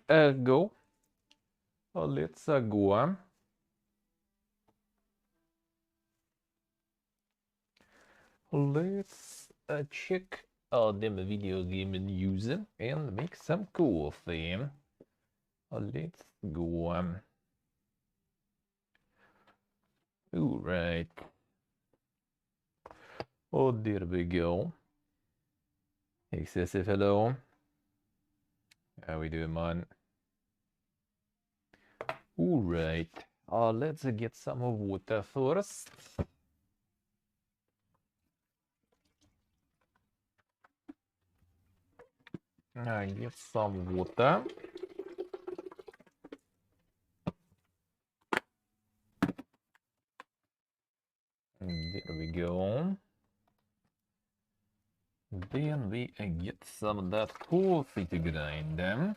go. Let's go. Let's check them video game news and make some coffee. Let's go. All right. Oh, there we go. Excessive hello. How we doing, man? All right. Let's get some water first. Get some water. There we go. Then we get some of that coffee to grind them.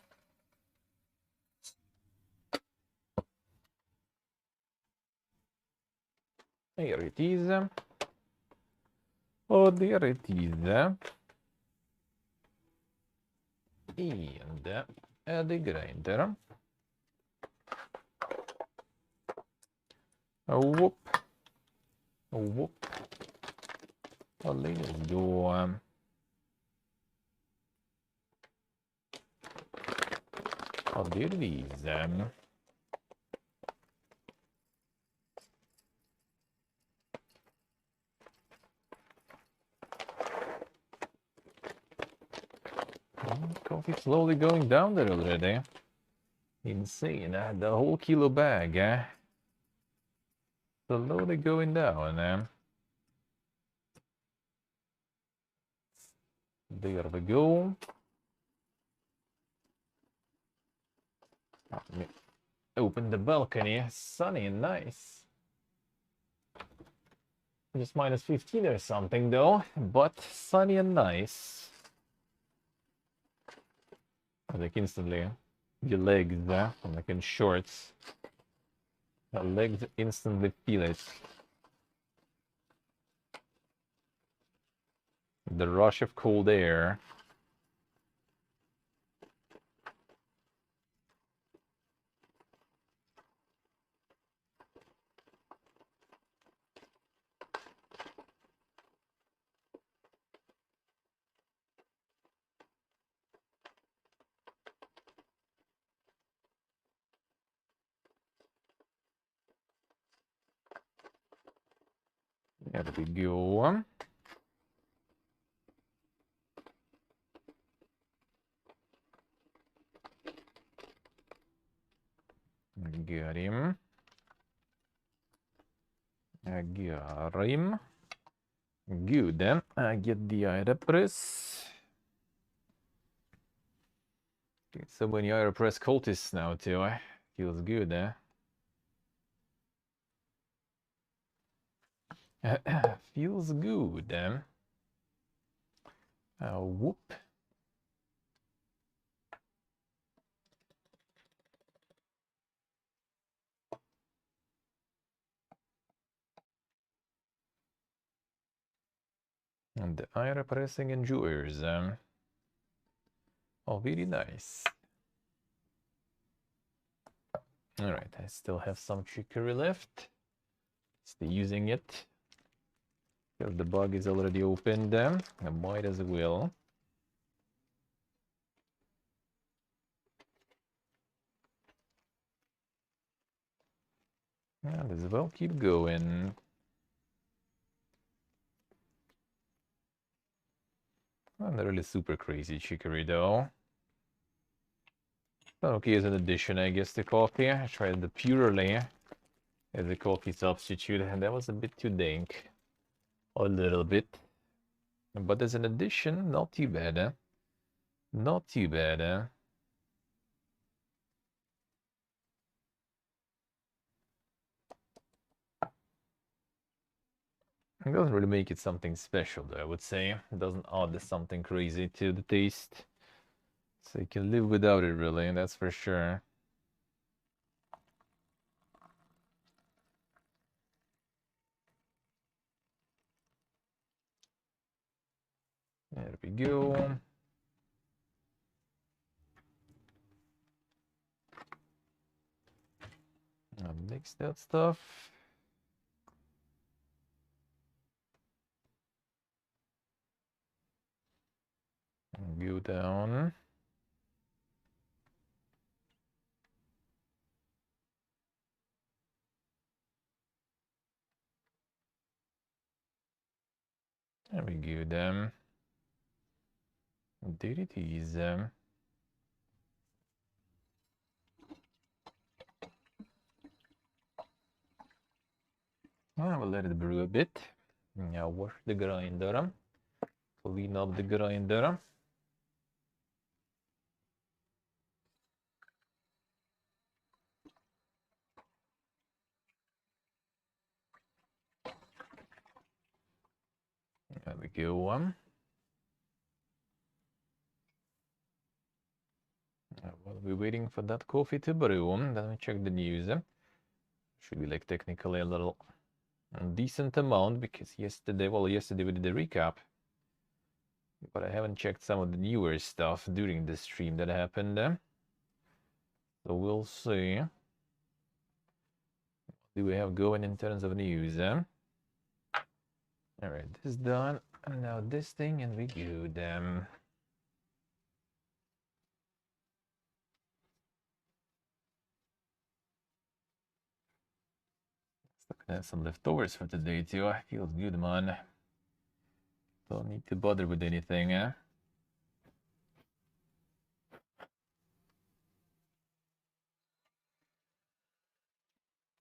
Here it is. Oh, there it is. And the grinder. Whoop. Whoop. Let's go. Oh, there it is. Coffee slowly going down there already. Insane. The whole kilo bag. Slowly going down. There we go. Let me open the balcony. Sunny and nice. Just minus 15 or something though, but sunny and nice. Like instantly, your legs, like in shorts, the legs instantly feel it. The rush of cold air. There we go. Got him. I got him. Good, then. I get the Aeropress. Get so many Aeropress cultists now, too. Feels good, Feels good. Whoop. And the Aeropressing enjoyers. Oh, very nice. Alright, I still have some chicory left. Still using it. Because the bug is already opened, I might as well. Might as well keep going. Not really super crazy chicory though. Okay, as an addition, I guess, to coffee. I tried the purely as a coffee substitute, and that was a bit too dank. A little bit. But as an addition, not too bad, Not too bad, It doesn't really make it something special, though, I would say. It doesn't add something crazy to the taste. So you can live without it, really, that's for sure. There we go. Mix that stuff. And go down. There we go then. There it is. I will let it brew a bit. Now wash the grinder. Clean up the grinder. There we go. While we're waiting for that coffee to brew, let me check the news. Should be like technically a little decent amount because yesterday we did the recap. But I haven't checked some of the newer stuff during the stream that happened. So we'll see. What do we have going in terms of news? Alright, this is done. And now this thing, and we go them. Gonna have some leftovers for today too. Feels good, man. Don't need to bother with anything, eh?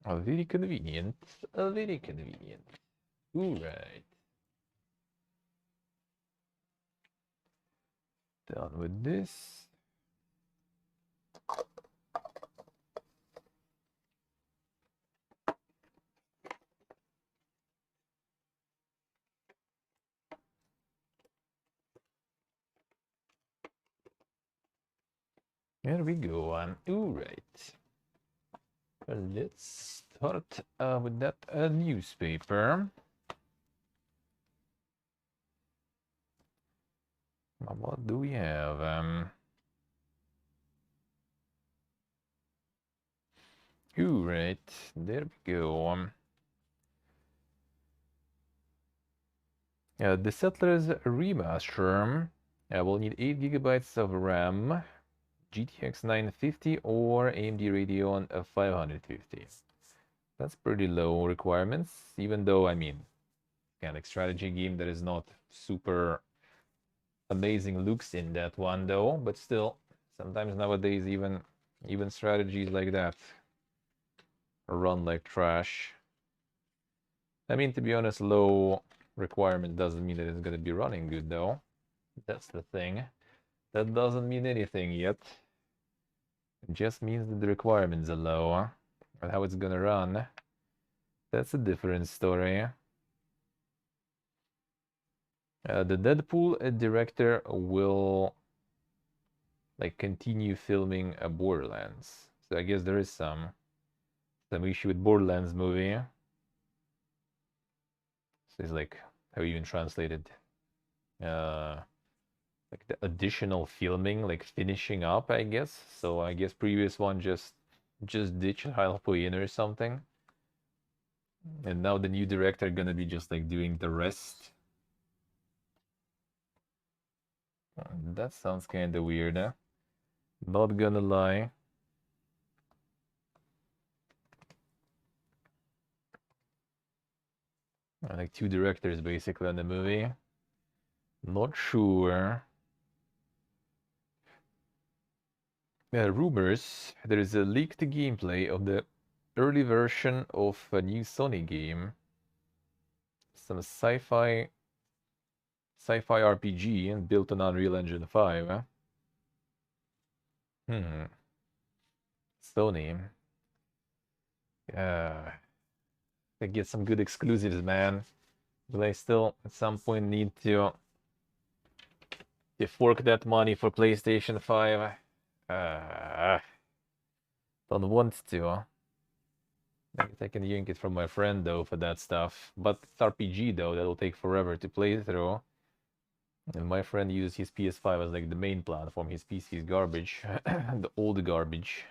Oh, very convenient. Very convenient. Alright. Done with this. There we go. Alright. Let's start with that newspaper. What do we have? Alright, there we go. The Settlers Remaster will need 8 GB of RAM, GTX 950 or AMD Radeon 550. That's pretty low requirements, even though, I mean, kind of like strategy game that is not super amazing looks in that one though, but still, sometimes nowadays even strategies like that run like trash. I mean, to be honest, low requirement doesn't mean that it's gonna be running good though. That's the thing. That doesn't mean anything yet. It just means that the requirements are low. And how it's gonna run, that's a different story. The Deadpool director will like continue filming a Borderlands. So I guess there is some issue with Borderlands movie. So it's like how you even translated like the additional filming, like finishing up, I guess. So I guess previous one just ditched halfway in or something. And now the new director gonna be just like doing the rest. That sounds kind of weird, huh? Not gonna lie. Like 2 directors basically on the movie. Not sure. Rumors, there is a leaked gameplay of the early version of a new Sony game. Some sci-fi RPG and built on Unreal Engine 5. Huh? Sony. They get some good exclusives, man. Will I still at some point need to fork that money for PlayStation 5? Don't want to. I can yank it from my friend though for that stuff. But it's RPG though, that'll take forever to play through. And my friend uses his PS5 as like the main platform. His PC is garbage. The old garbage.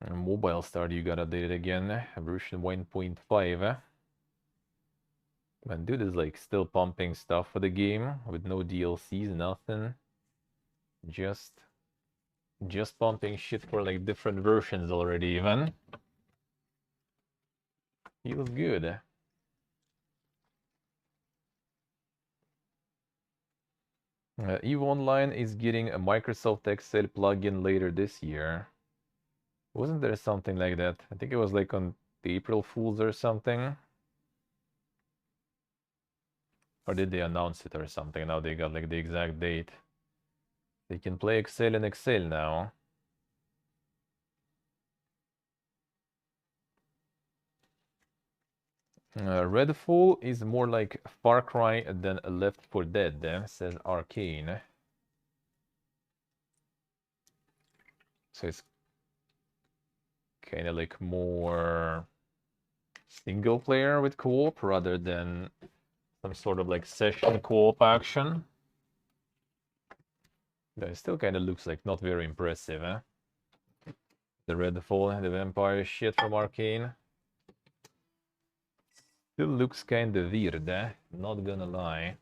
And Mobile Stardew got updated again, version 1.5. Man, dude is like still pumping stuff for the game with no DLCs, nothing. Just pumping shit for like different versions already even. Feels good. EVE Online is getting a Microsoft Excel plugin later this year. Wasn't there something like that? I think it was like on the April Fools or something. Or did they announce it or something? Now they got like the exact date. They can play Excel in Excel now. Redfall is more like Far Cry than Left 4 Dead, says Arcane. So it's kind of like more single player with co-op rather than some sort of like session co-op action. But it still kind of looks like not very impressive, eh? The Redfall, the vampire shit from Arcane. Still looks kind of weird, eh? Not gonna lie.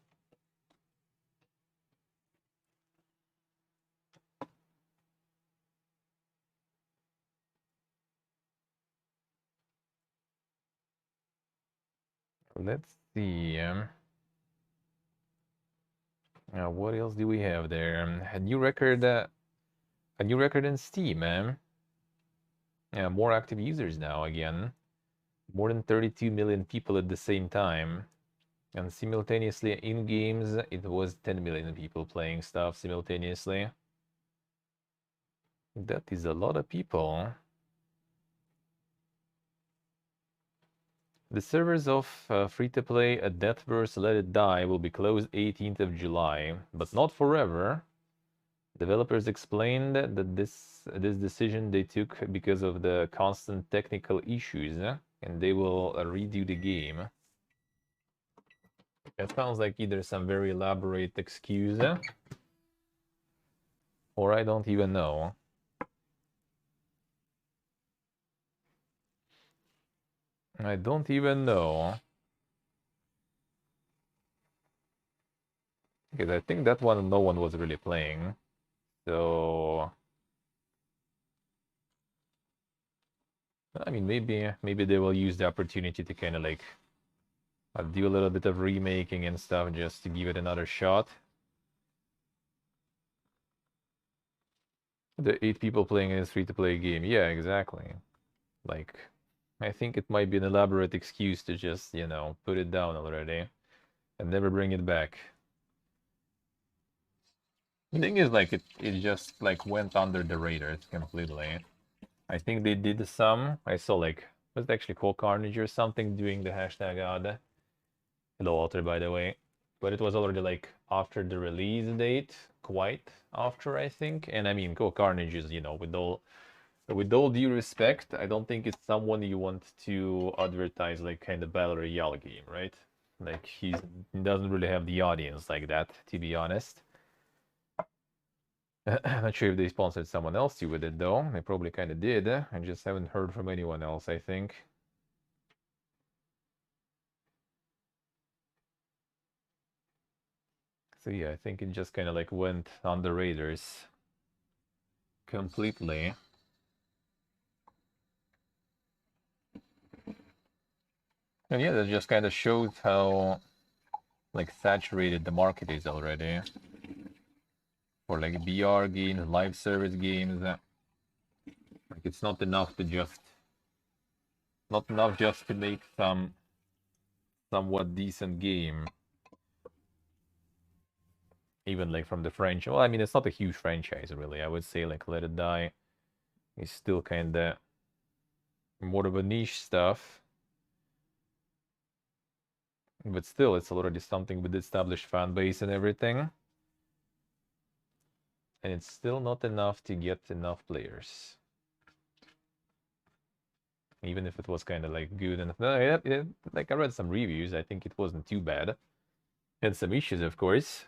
Let's see. What else do we have there? A new record in Steam, man. Yeah, more active users now again. More than 32 million people at the same time. And simultaneously in games, it was 10 million people playing stuff simultaneously. That is a lot of people. The servers of free-to-play Deathverse Let It Die will be closed 18th of July, but not forever. Developers explained that this decision they took because of the constant technical issues, and they will redo the game. It sounds like either some very elaborate excuse, or I don't even know. I don't even know. Because I think that one no one was really playing. So I mean, maybe they will use the opportunity to kind of like do a little bit of remaking and stuff just to give it another shot. The 8 people playing in a free-to-play game. Yeah, exactly. Like, I think it might be an elaborate excuse to just, you know, put it down already and never bring it back. The thing is, like, it just, like, went under the radar completely. I think they did some. I saw, like, was it actually called Carnage or something doing the hashtag ad? Hello, Walter, by the way. But it was already, like, after the release date. Quite after, I think. And, I mean, Go Carnage is, you know, with all due respect, I don't think it's someone you want to advertise, like, kind of Battle Royale game, right? Like, he doesn't really have the audience like that, to be honest. I'm not sure if they sponsored someone else with it, though. They probably kind of did. I just haven't heard from anyone else, I think. So yeah, I think it just kind of like went on the radars completely. And yeah, that just kind of shows how like saturated the market is already for like VR games, live service games. Like it's not enough just to make some somewhat decent game. Even like from the franchise. Well, I mean, it's not a huge franchise really. I would say like Let It Die is still kind of more of a niche stuff. But still, it's already something with established fan base and everything. And it's still not enough to get enough players. Even if it was kind of like good and like I read some reviews, I think it wasn't too bad. Had some issues, of course.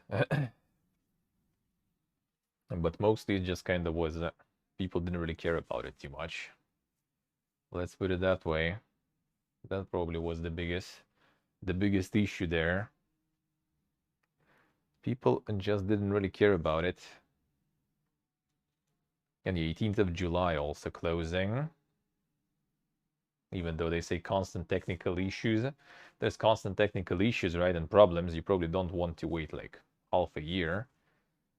But mostly it just kind of was people didn't really care about it too much. Let's put it that way. That probably was the biggest issue there. People just didn't really care about it. And the 18th of July also closing. Even though they say constant technical issues, there's constant technical issues, right? And problems. You probably don't want to wait like half a year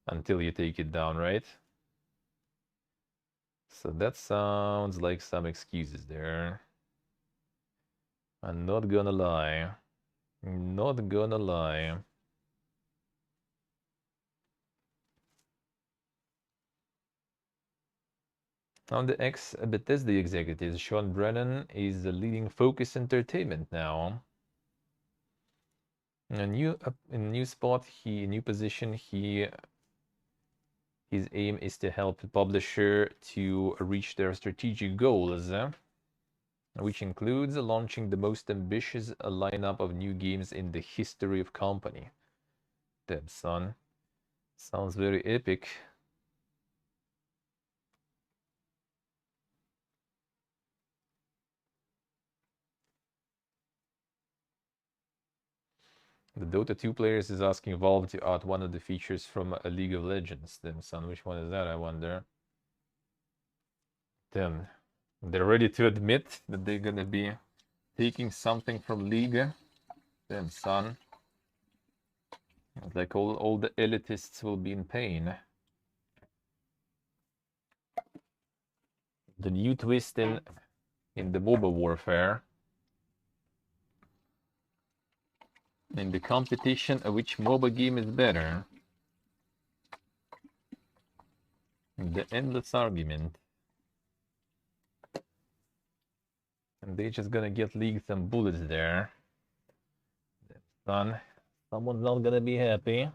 until you take it down, right? So that sounds like some excuses there. I'm not gonna lie. Not gonna lie. On the ex-Bethesda executives, Sean Brennan is leading Focus Entertainment now. In a new spot, new position, his aim is to help the publisher to reach their strategic goals, which includes launching the most ambitious lineup of new games in the history of company. Damn, son. Sounds very epic. The Dota 2 players is asking Valve to add one of the features from a League of Legends. Damn, son, which one is that, I wonder? Damn, they're ready to admit that they're gonna be taking something from League. Damn, son. Like all the elitists will be in pain. The new twist in the mobile warfare. In the competition, which mobile game is better? The endless argument. And they just gonna get League some bullets there. Son, someone's not gonna be happy.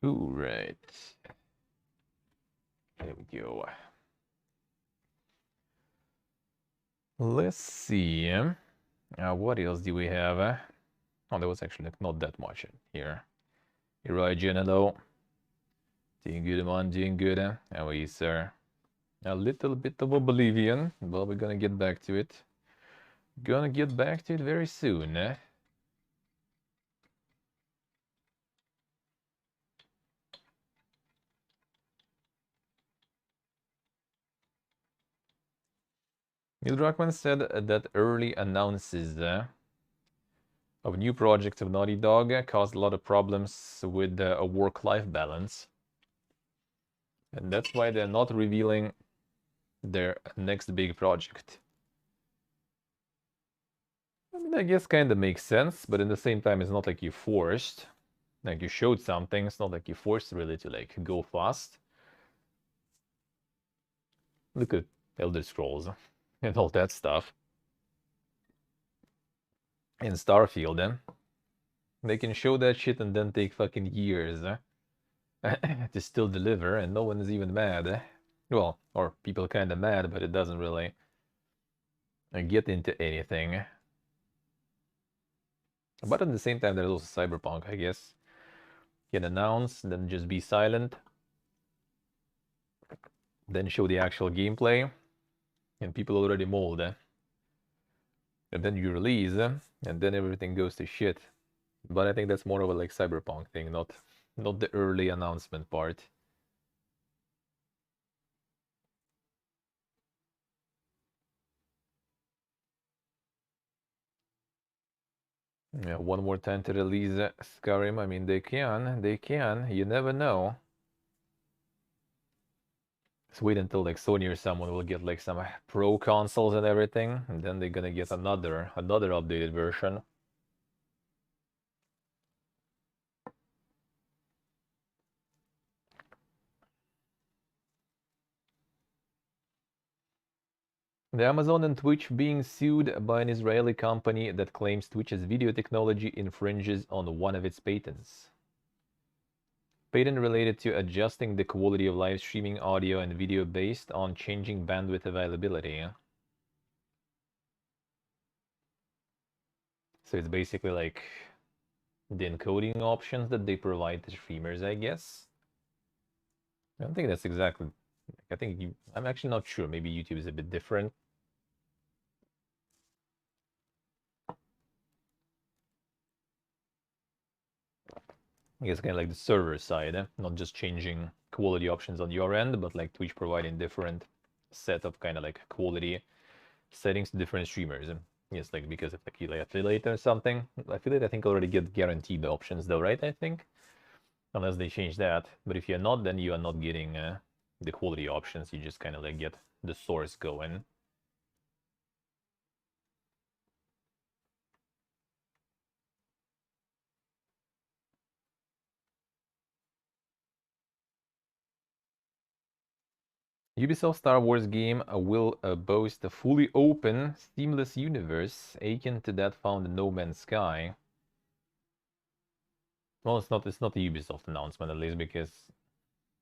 All right. There we go. Let's see. What else do we have? Oh, there was actually not that much in here. You're right, Hello. Doing good, man. Doing good. How are you, sir? A little bit of oblivion, but we're gonna get back to it. Gonna get back to it very soon. Neil Druckmann said that early announces of new projects of Naughty Dog caused a lot of problems with a work-life balance. And that's why they're not revealing their next big project. I mean, I guess kind of makes sense, but at the same time, it's not like you forced. Like you showed something, it's not like you forced really to like go fast. Look at Elder Scrolls and all that stuff. In Starfield, they can show that shit and then take fucking years to still deliver, and no one is even mad. Well, or people kind of mad, but it doesn't really get into anything. But at the same time, there's also Cyberpunk, I guess. Can announce, then just be silent. Then show the actual gameplay. And people already mold. And then you release, and then everything goes to shit. But I think that's more of a like Cyberpunk thing, not the early announcement part. Yeah, one more time to release Skyrim. I mean, they can. You never know. Let's wait until like Sony or someone will get like some pro consoles and everything, and then they're gonna get another updated version. The Amazon and Twitch being sued by an Israeli company that claims Twitch's video technology infringes on one of its patents. Patent related to adjusting the quality of live streaming audio and video based on changing bandwidth availability. So it's basically like the encoding options that they provide to streamers, I guess. I don't think that's exactly. I think I'm actually not sure. Maybe YouTube is a bit different. I guess kind of like the server side, not just changing quality options on your end, but like Twitch providing different set of kind of like quality settings to different streamers. Yes, like because if like you like affiliate or something, affiliate I think already get guaranteed options though, right? I think unless they change that. But if you're not, then you are not getting the quality options. You just kind of like get the source going. Ubisoft Star Wars game will boast a fully open, seamless universe akin to that found in No Man's Sky. Well, it's not. It's not the Ubisoft announcement at least because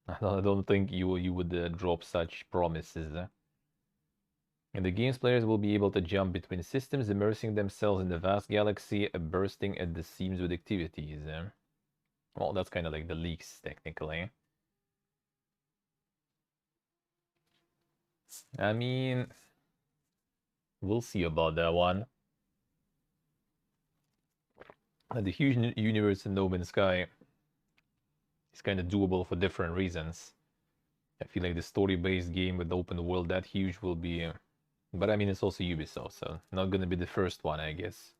I don't think you would drop such promises. And the game's players will be able to jump between systems, immersing themselves in the vast galaxy, bursting at the seams with activities. Well, that's kind of like the leaks, technically. I mean, we'll see about that one. The huge universe in No Man's Sky is kind of doable for different reasons. I feel like the story-based game with the open world that huge will be... But I mean, it's also Ubisoft, so not gonna be the first one, I guess.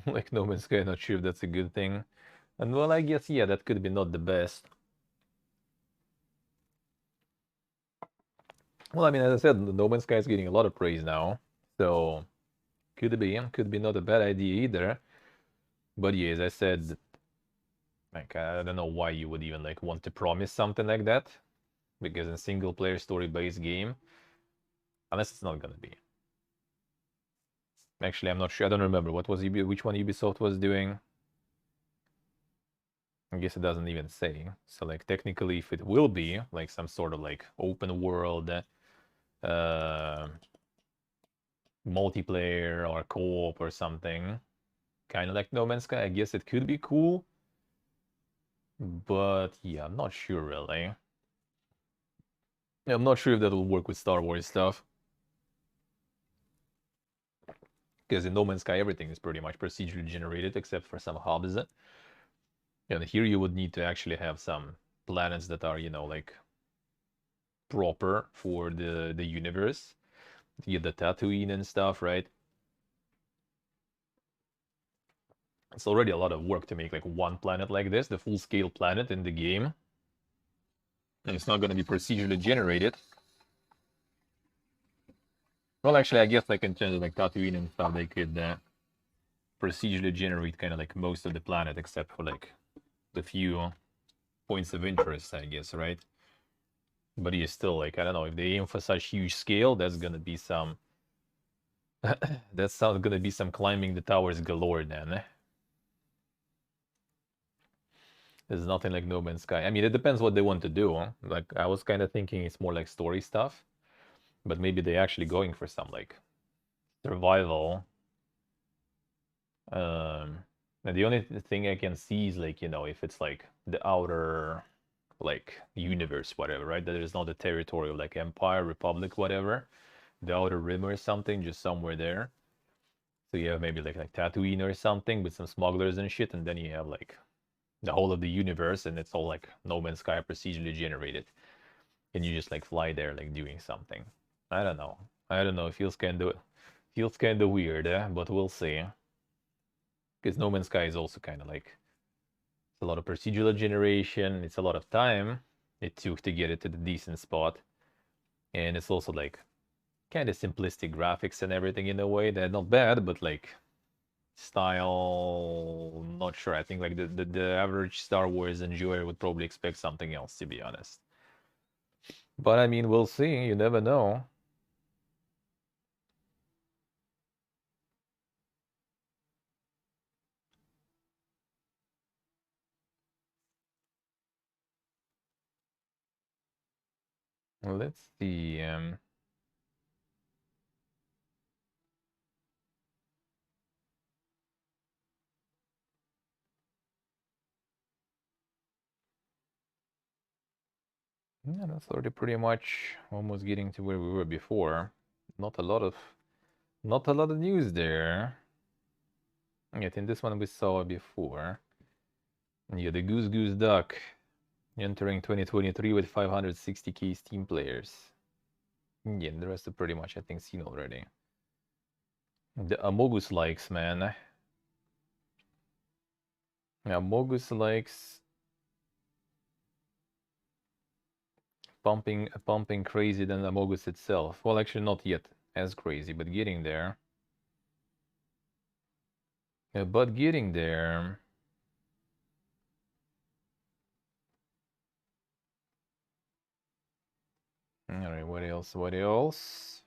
Like No Man's Sky, not sure if that's a good thing. And well, I guess, yeah, that could be not the best. Well, I mean, as I said, No Man's Sky is getting a lot of praise now. So, could be not a bad idea either. But yeah, as I said, like, I don't know why you would even, like, want to promise something like that. Because in single-player story-based game, unless it's not gonna be. Actually, I'm not sure. I don't remember. What was which one Ubisoft was doing? I guess it doesn't even say. So like technically if it will be like some sort of like open world uh multiplayer or co-op or something, kind of like No Man's Sky, I guess it could be cool. But yeah, I'm not sure really. I'm not sure if that will work with Star Wars stuff. Because in No Man's Sky everything is pretty much procedurally generated except for some hubs. And here you would need to actually have some planets that are, you know, like proper for the universe. To get the Tatooine and stuff, right? It's already a lot of work to make like one planet like this, the full-scale planet in the game. And it's not going to be procedurally generated. Well, actually, I guess like in terms of like Tatooine and stuff, they could procedurally generate kind of like most of the planet except for like the few points of interest, I guess, right? But yeah, still like I don't know if they aim for such huge scale, that's gonna be some that's not gonna be some climbing the towers galore then. There's nothing like No Man's Sky. I mean, it depends what they want to do. Like I was kind of thinking it's more like story stuff, but maybe they're actually going for some like survival. And the only thing I can see is like, you know, if it's like the outer like universe, whatever, right? That is not the territory of like Empire, Republic, whatever. The outer rim or something, just somewhere there. So you have maybe like Tatooine or something with some smugglers and shit, and then you have like the whole of the universe, and it's all like No Man's Sky procedurally generated, and you just like fly there like doing something. I don't know. I don't know. It feels kind of weird, but we'll see. Because No Man's Sky is also kind of like it's a lot of procedural generation. It's a lot of time it took to get it to the decent spot, and it's also like kind of simplistic graphics and everything in a way. They're not bad, but like style, not sure. I think like the average Star Wars enjoyer would probably expect something else, to be honest. But I mean, we'll see. You never know. Let's see. Yeah, that's already pretty much almost getting to where we were before. Not a lot of news there. Yet in this one we saw before. Yeah, the Goose Goose Duck entering 2023 with 560k Steam players. Yeah, and the rest are pretty much I think seen already. The Amogus likes, man. Yeah, Amogus likes pumping crazy than Amogus itself. Well, actually not yet as crazy, but getting there. But getting there. Alright, what else? What else?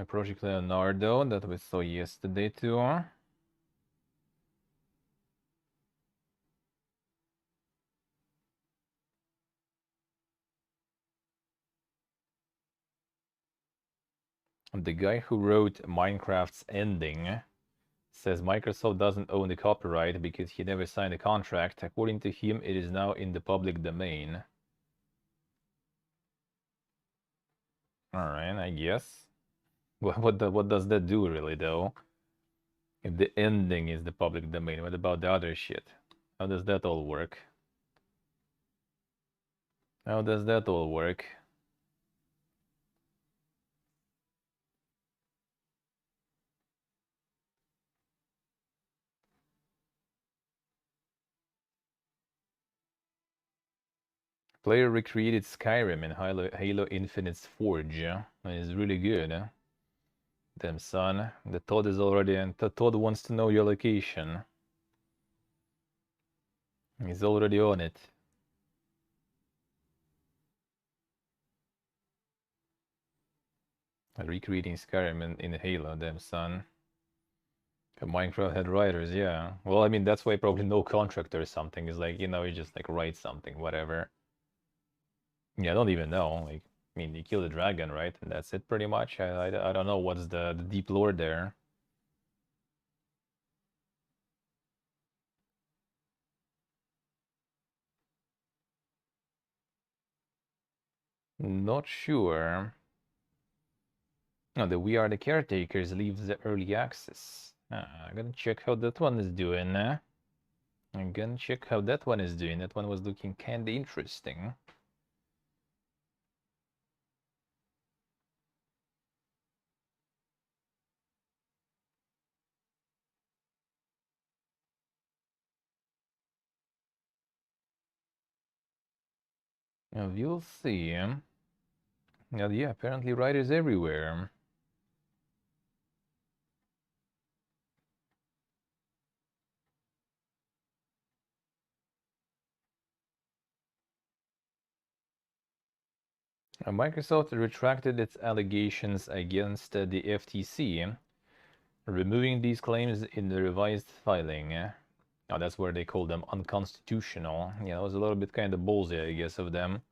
Project Leonardo that we saw yesterday too. The guy who wrote Minecraft's ending says Microsoft doesn't own the copyright because he never signed a contract. According to him, it is now in the public domain. Alright, I guess. What does that do really though? If the ending is the public domain, what about the other shit? How does that all work? How does that all work? Player recreated Skyrim in Halo Infinite's Forge. It's really good. Damn son, the Todd is already and the Todd wants to know your location. He's already on it. Recreating Skyrim in Halo, damn son. Minecraft had writers, yeah. Well, I mean, that's why probably no contract or something. Is like, you know, you just like write something, whatever. Yeah, I don't even know. Like, I mean, you kill the dragon, right? And that's it pretty much. I don't know what's the deep lore there. Not sure. No, the We Are the Caretakers leaves the early access. I'm gonna check how that one is doing. I'm gonna check how that one is doing. That one was looking kinda interesting. We'll see. Yeah, apparently writers everywhere. Microsoft retracted its allegations against the FTC, removing these claims in the revised filing. Now that's where they call them unconstitutional. Yeah, it was a little bit kind of ballsy, I guess, of them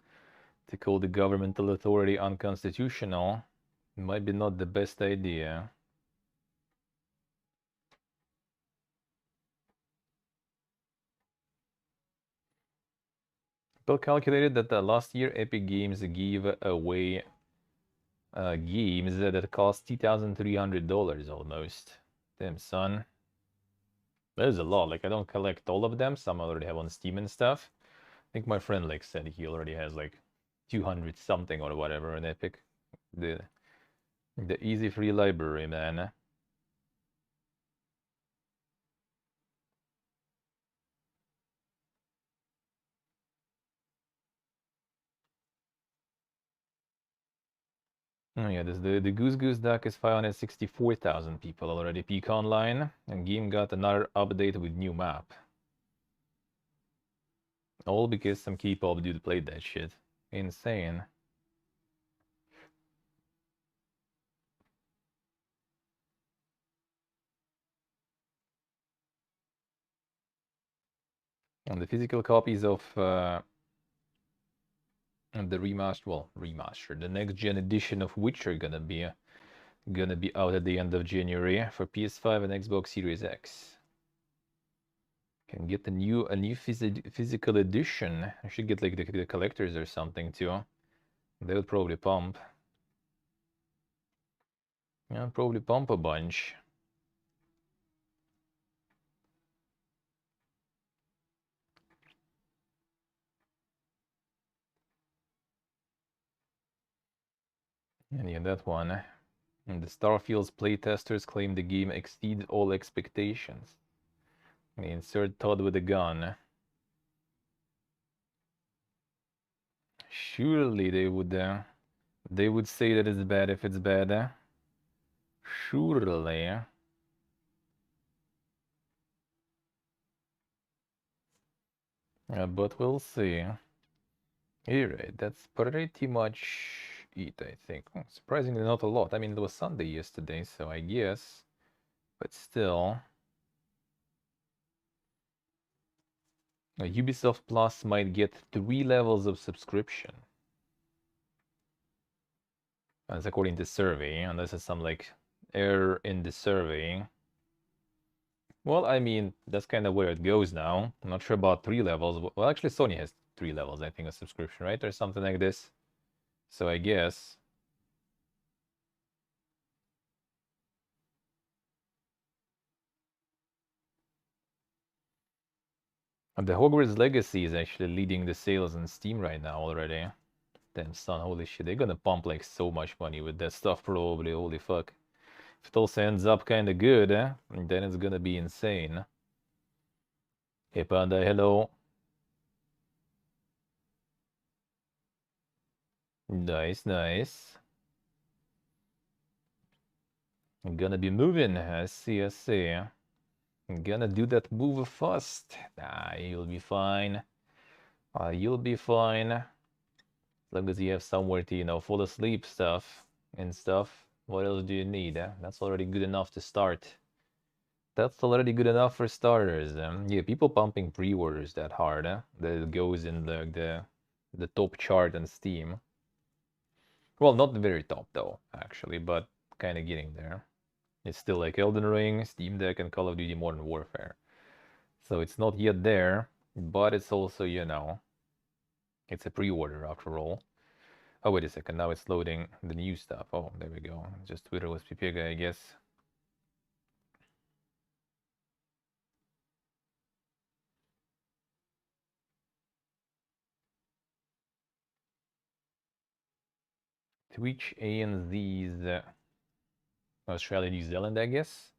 to call the governmental authority unconstitutional. Might be not the best idea. Bill calculated that last year Epic Games gave away games that cost $2,300 almost. Damn, son. That is a lot. Like, I don't collect all of them. Some I already have on Steam and stuff. I think my friend like said he already has like 200 something or whatever on Epic. The easy free library, man. Oh yeah, this the Goose Goose Duck is 564,000 people already peak online, and game got another update with new map. All because some K-pop dude played that shit. Insane. And the physical copies of the remastered, the next gen edition of which are gonna be Gonna be out at the end of January for PS5 and Xbox Series X. Can get a new physical edition. I should get like the collectors or something too. They would probably pump. Yeah, probably pump a bunch. And yeah, that one. And the Starfield's playtesters claim the game exceeds all expectations. They insert Todd with a gun. Surely they would say that it's bad if it's bad. Surely. But we'll see. Alright, that's pretty much it, I think. Surprisingly not a lot. I mean, it was Sunday yesterday, so I guess. But still. Ubisoft Plus might get 3 levels of subscription. That's according to survey, unless it's some like error in the survey. Well, I mean, that's kind of where it goes now. I'm not sure about 3 levels. Well, actually, Sony has 3 levels, I think, of subscription, right? Or something like this. So I guess. And the Hogwarts Legacy is actually leading the sales on Steam right now already. Damn son, holy shit. They're gonna pump like so much money with that stuff probably, holy fuck. If it also ends up kinda good, then it's gonna be insane. Hey Panda, hello. Nice, nice. I'm gonna be moving, I see, I see. I'm gonna do that move fast. Nah, you'll be fine. You'll be fine. As long as you have somewhere to, fall asleep and stuff. What else do you need? That's already good enough to start. That's already good enough for starters. Yeah, people pumping pre-orders that hard, that goes in the top chart on Steam. Well, not the very top though, actually, but kind of getting there. It's still like Elden Ring, Steam Deck, and Call of Duty Modern Warfare. So it's not yet there, but it's also, it's a pre-order after all. Oh, wait a second, now it's loading the new stuff. Oh, there we go. Just Twitter was Pipega, I guess. Twitch ANZ's Australia, New Zealand, I guess.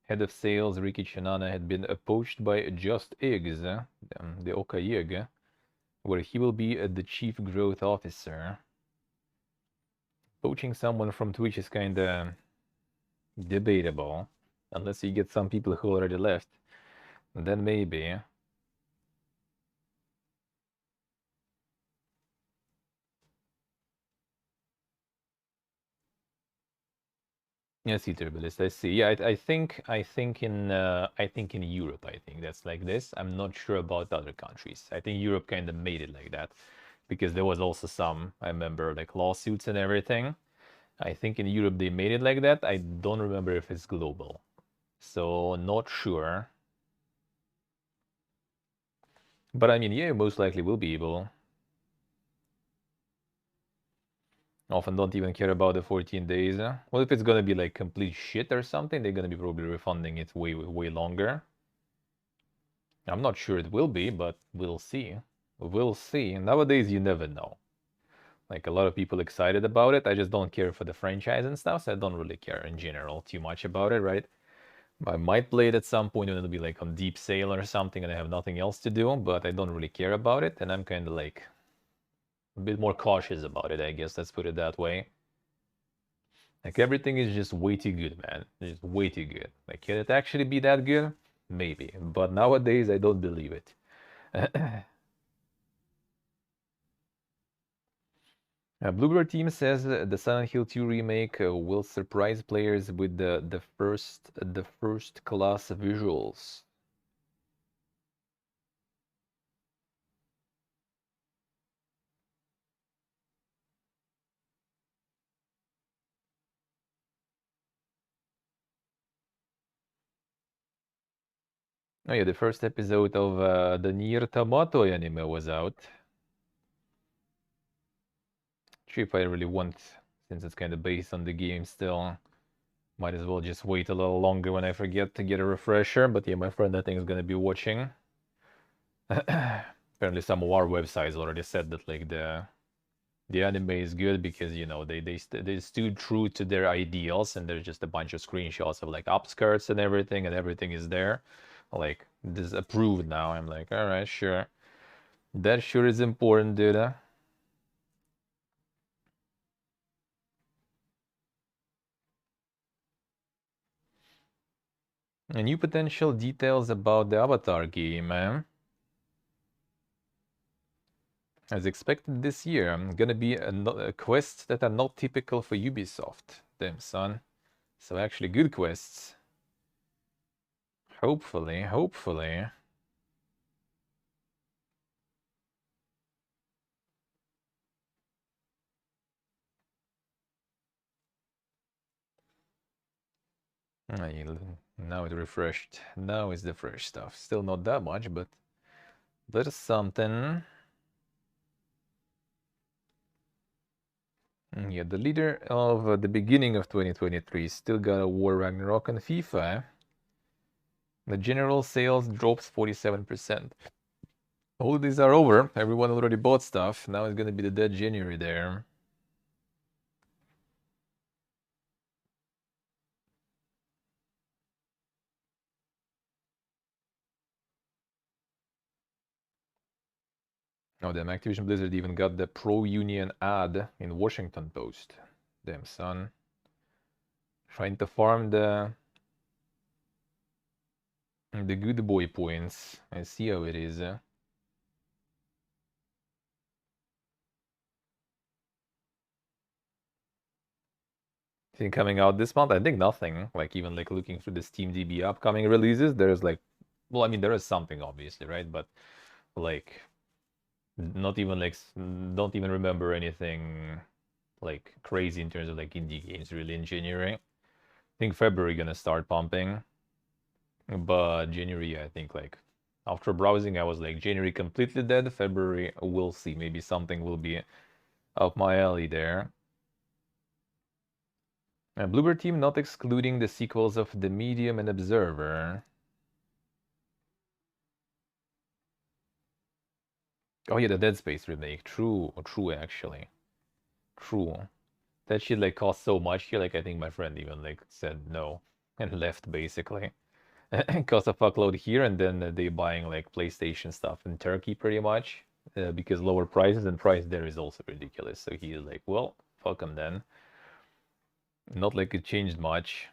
Head of sales Ricky Chinana had been poached by Just Eggs, the Okayeg, where he will be the chief growth officer. Poaching someone from Twitch is kinda debatable, unless you get some people who already left. Then maybe. Yes, Etherbalist, I see. Yeah, I think in Europe, I think that's like this. I'm not sure about other countries. I think Europe kind of made it like that, because there was also some, I remember, like lawsuits and everything. I think in Europe they made it like that. I don't remember if it's global. So not sure. But I mean, yeah, most likely will be able. Often don't even care about the 14 days. Well, if it's gonna be like complete shit or something, they're gonna be probably refunding it way longer. I'm not sure it will be, but we'll see. We'll see. Nowadays, you never know. Like a lot of people excited about it. I just don't care for the franchise and stuff, so I don't really care in general too much about it, right? I might play it at some point when it'll be like on deep sale or something and I have nothing else to do, but I don't really care about it, and I'm kind of like a bit more cautious about it, I guess. Let's put it that way. Like everything is just way too good, man. It's just way too good. Like, can it actually be that good? Maybe. But nowadays, I don't believe it. Bluebird Team says the Silent Hill 2 remake will surprise players with the first class visuals. Oh yeah, the first episode of the Nier Tamato anime was out. Actually, if I really want, since it's kind of based on the game still, might as well just wait a little longer when I forget to get a refresher. But yeah, my friend I think is gonna be watching. Apparently some of our websites already said that like the anime is good because you know they stood true to their ideals, and there's just a bunch of screenshots of like upskirts and everything is there. Like this is approved now. I'm like, all right, sure. That sure is important, dude. And new potential details about the Avatar game, man. As expected this year, gonna be a quests that are not typical for Ubisoft. Damn, son. So actually good quests. Hopefully, hopefully. Now it refreshed. Now is the fresh stuff. Still not that much, but there's something. Yeah, the leader of the beginning of 2023 still got a War Ragnarok and FIFA. The general sales drops 47%. Holidays are over. Everyone already bought stuff. Now it's gonna be the dead January there. Oh, damn, Activision Blizzard even got the pro-union ad in Washington Post. Damn, son. Trying to farm the good boy points. I see how it is. Anything coming out this month? I think nothing. Like even like looking through the Steam DB upcoming releases, there's like, well, I mean there is something obviously, right? But like, not even like, don't even remember anything like crazy in terms of like indie games really in January. I think February gonna start pumping, but January I think like after browsing I was like January completely dead. February we'll see. Maybe something will be up my alley there. Bluebird team not excluding the sequels of The Medium and Observer. Oh yeah, the Dead Space remake. True, true actually. True. That shit like cost so much here, like I think my friend even like said no and left basically. Cost a fuckload here, and then they buying like PlayStation stuff in Turkey pretty much. Because lower prices, and price there is also ridiculous. So he is like, well, fuck him then. Not like it changed much.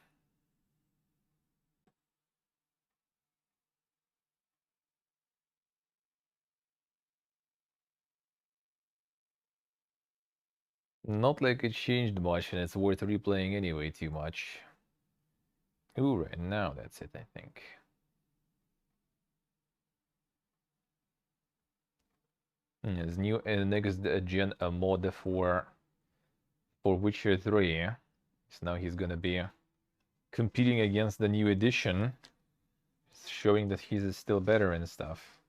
Not like it changed much, and it's worth replaying anyway too much. Ooh, right now that's it, I think. There's new next gen mod for Witcher 3. So now he's gonna be competing against the new edition, showing that he's still better and stuff.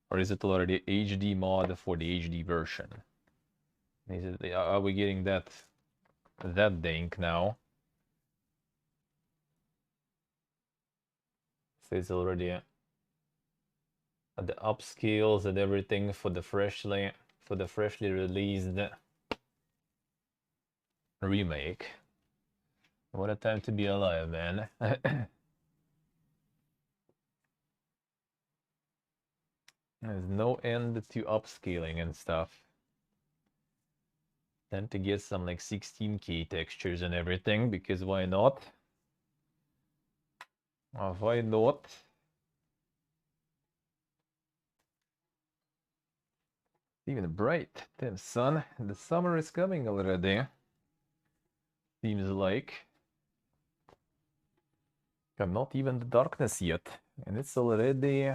Or is it already HD mod for the HD version? Are we getting that dank now? So it's already the upscales and everything for the freshly released remake. What a time to be alive, man. There's no end to upscaling and stuff. Tend to get some like 16K textures and everything, because why not? Why not? Even bright. Damn, son, the summer is coming already. Seems like. And not even the darkness yet. And it's already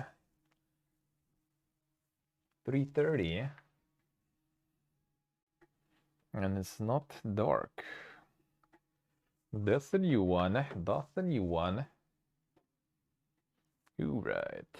3:30. And it's not dark. That's the new one. That's the new one. All right.